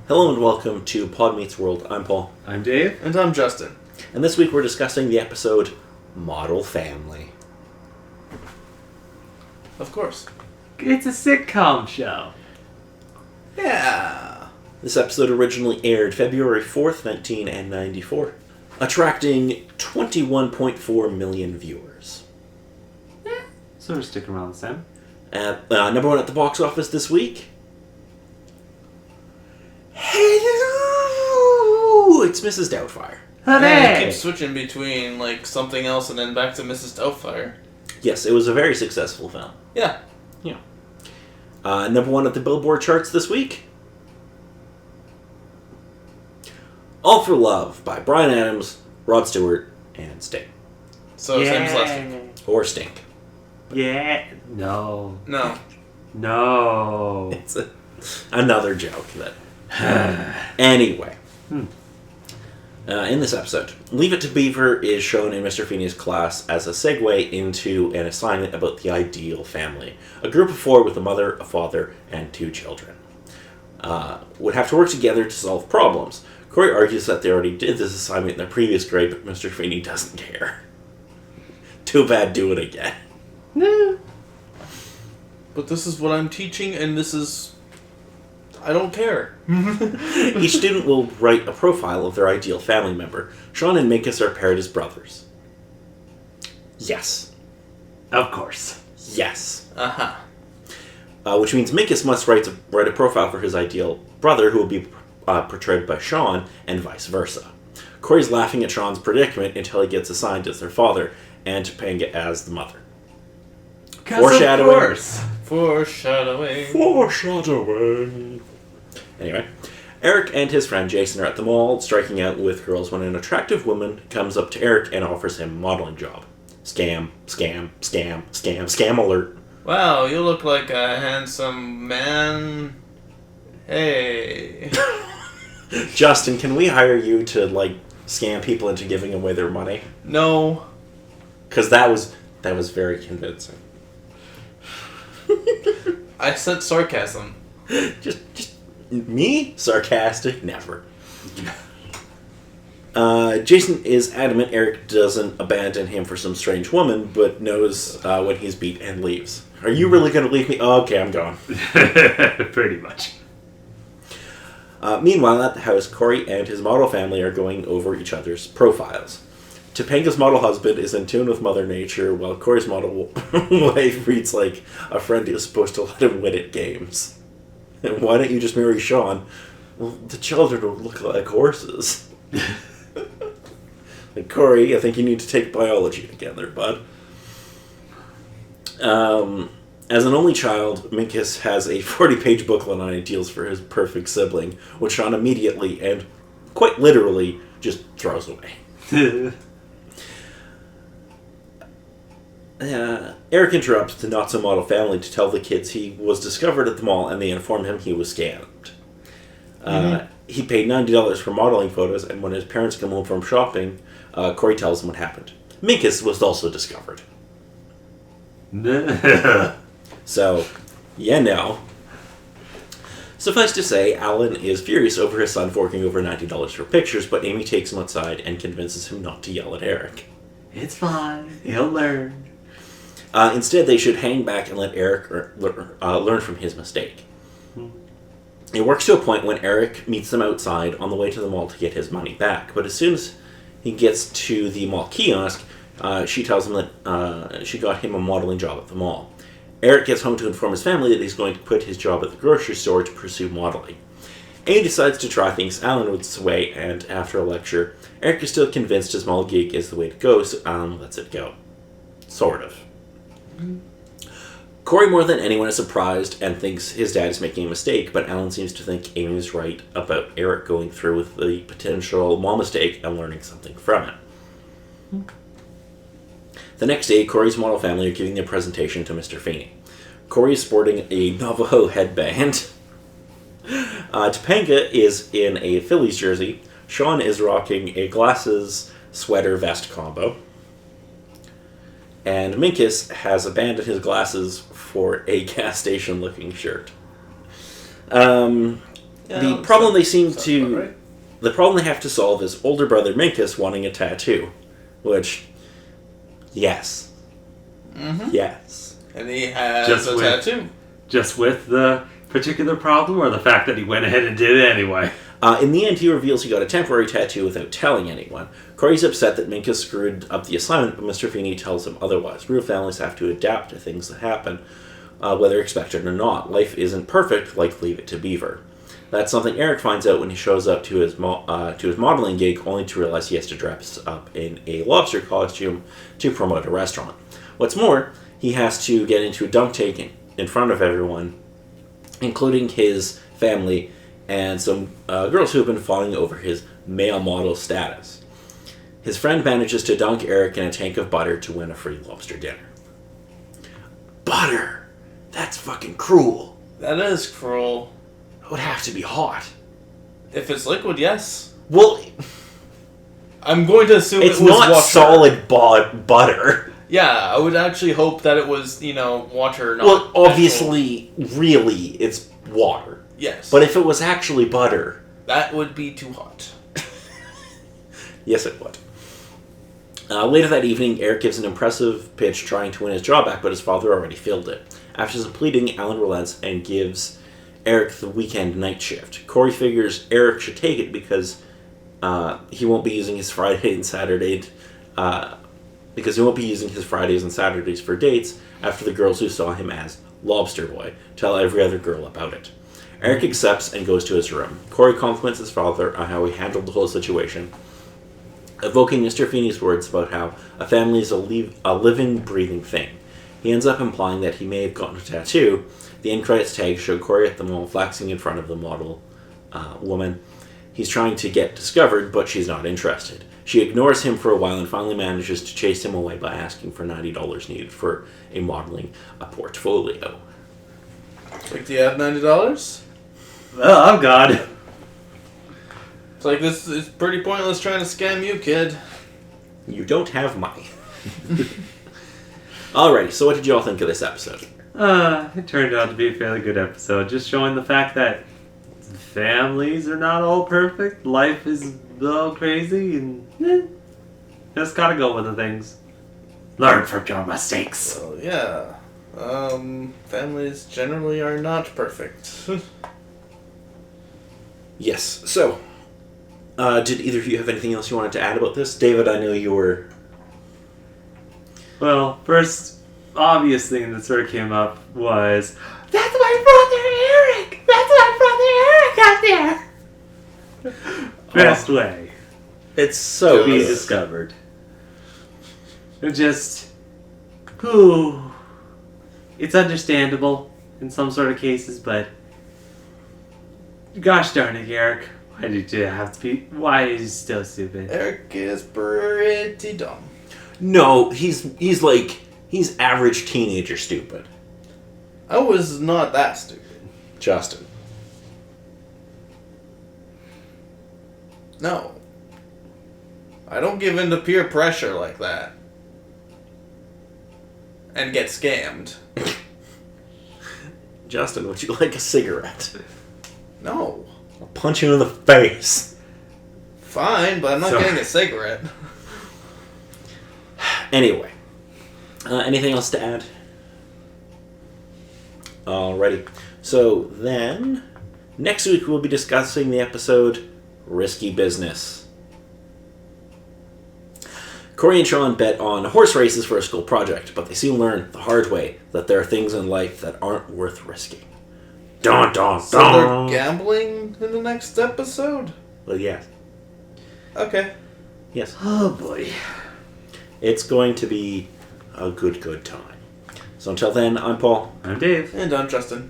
Hello and welcome to Pod Meets World. I'm Paul. I'm Dave. And I'm Justin. And this week we're discussing the episode Model Family. Of course. It's a sitcom show. Yeah. This episode originally aired February 4th, 1994, attracting 21.4 million viewers. Sort of sticking around the same. Number one at the box office this week. Hello! It's Mrs. Doubtfire. And it keeps switching between something else and then back to Mrs. Doubtfire. Yes, it was a very successful film. Yeah. Number one at the Billboard charts this week. All for Love by Bryan Adams, Rod Stewart, and Sting. So same as last week. Or Stink. Yeah. No. It's another joke that... Anyway. In this episode, Leave It to Beaver is shown in Mr. Feeney's class as a segue into an assignment about the ideal family. A group of four with a mother, a father, and two children. Would have to work together to solve problems. Cory argues that they already did this assignment in their previous grade, but Mr. Feeney doesn't care. Too bad, do it again. No. But this is what I'm teaching, and this is... I don't care. Each student will write a profile of their ideal family member. Sean and Minkus are paired as brothers. Yes. Of course. Yes. Uh-huh. Which means Minkus must write a profile for his ideal brother, who will be portrayed by Sean, and vice versa. Cory's laughing at Sean's predicament until he gets assigned as their father, and Topanga as the mother. Foreshadowing. Of course. Foreshadowing. Anyway, Eric and his friend Jason are at the mall, striking out with girls when an attractive woman comes up to Eric and offers him a modeling job. Scam, scam, scam, scam, scam alert. Wow, you look like a handsome man. Hey. Justin, can we hire you to, scam people into giving away their money? No. Because that was very convincing. I said sarcasm. Just me? Sarcastic? Never. Jason is adamant Eric doesn't abandon him for some strange woman, but knows when he's beat and leaves. Are you really going to leave me? Oh, okay, I'm gone. Pretty much. Meanwhile, at the house, Cory and his model family are going over each other's profiles. Topanga's model husband is in tune with Mother Nature, while Cory's model wife reads like a friend who's supposed to let him win at games. And why don't you just marry Sean? Well, the children will look like horses. And Cory, I think you need to take biology together, bud. As an only child, Minkus has a 40-page booklet on ideals for his perfect sibling, which Sean immediately and quite literally just throws away. Eric interrupts the not-so-model family to tell the kids he was discovered at the mall, and they inform him he was scammed. He paid $90 for modeling photos, and when his parents come home from shopping, Cory tells them what happened. Minkus was also discovered. So, Suffice to say, Alan is furious over his son forking over $90 for pictures, but Amy takes him outside and convinces him not to yell at Eric. It's fine. He'll learn. Instead, they should hang back and let Eric learn from his mistake. It works to a point when Eric meets them outside on the way to the mall to get his money back. But as soon as he gets to the mall kiosk, she tells him that she got him a modeling job at the mall. Eric gets home to inform his family that he's going to quit his job at the grocery store to pursue modeling. Amy decides to try things Alan's way, and after a lecture, Eric is still convinced his mall gig is the way to go, so Alan lets it go. Sort of. Cory more than anyone is surprised and thinks his dad is making a mistake, but Alan seems to think Amy's right about Eric going through with the potential mall mistake and learning something from it. The next day, Cory's model family are giving their presentation to Mr. Feeney. Cory is sporting a Navajo headband. Topanga is in a Phillies jersey. Sean is rocking a glasses, sweater, vest combo. And Minkus has abandoned his glasses for a gas station looking shirt. Yeah, the problem they seem sounds to... about right. The problem they have to solve is older brother Minkus wanting a tattoo. Which, yes. Mm-hmm. Yes. And he has Just a with- tattoo. Just with the particular problem, or the fact that he went ahead and did it anyway? In the end, he reveals he got a temporary tattoo without telling anyone. Cory's upset that Minkus screwed up the assignment, but Mr. Feeney tells him otherwise. Real families have to adapt to things that happen, whether expected or not. Life isn't perfect, like Leave It to Beaver. That's something Eric finds out when he shows up to his modeling gig, only to realize he has to dress up in a lobster costume to promote a restaurant. What's more, he has to get into a dunk tank in front of everyone, including his family and some girls who have been falling over his male model status. His friend manages to dunk Eric in a tank of butter to win a free lobster dinner. Butter! That's fucking cruel. That is cruel. It would have to be hot. If it's liquid, yes. Well, I'm going to assume it's it was not water. solid butter. Yeah, I would actually hope that it was, water, not Well, obviously, really, it's water. Yes. But if it was actually butter... That would be too hot. Yes, it would. Later that evening, Eric gives an impressive pitch trying to win his job back, but his father already filled it. After some pleading, Alan relents and gives Eric the weekend night shift. Cory figures Eric should take it because he won't be using his Friday and Saturday... because he won't be using his Fridays and Saturdays for dates after the girls who saw him as Lobster Boy tell every other girl about it. Eric accepts and goes to his room. Cory compliments his father on how he handled the whole situation, evoking Mr. Feeney's words about how a family is a living, breathing thing. He ends up implying that he may have gotten a tattoo. The end credits tag show Cory at the mall flexing in front of the model woman. He's trying to get discovered, but she's not interested. She ignores him for a while and finally manages to chase him away by asking for $90 needed for a portfolio. Like, do you have $90? Oh, God. It's like, this is pretty pointless trying to scam you, kid. You don't have money. Alrighty, so what did you all think of this episode? It turned out to be a fairly good episode, just showing the fact that families are not all perfect, life is all crazy, and just gotta go with the things. Learn from your mistakes. So, yeah. Families generally are not perfect. Yes, so, did either of you have anything else you wanted to add about this? David, I know you were... Well, first obvious thing that sort of came up was, that's my brother Eric! That's my brother Eric out there! Best way It's so to be good. discovered. And just, ooh, it's understandable in some sort of cases, but gosh darn it, Eric. Why did you have to be, why is he still stupid? Eric is pretty dumb. No, he's average teenager stupid. I was not that stupid. Justin. No. I don't give in to peer pressure like that. And get scammed. Justin, would you like a cigarette? No. I'll punch you in the face. Fine, but I'm not So- getting a cigarette. Anyway, anything else to add? Alrighty. So then, next week we'll be discussing the episode Risky Business. Cory and Sean bet on horse races for a school project, but they soon learn the hard way that there are things in life that aren't worth risking. Dun dun So dun! they're gambling in the next episode? Well, yes. Okay. Yes. Oh boy. It's going to be a good time. So until then, I'm Paul. I'm Dave. And I'm Justin.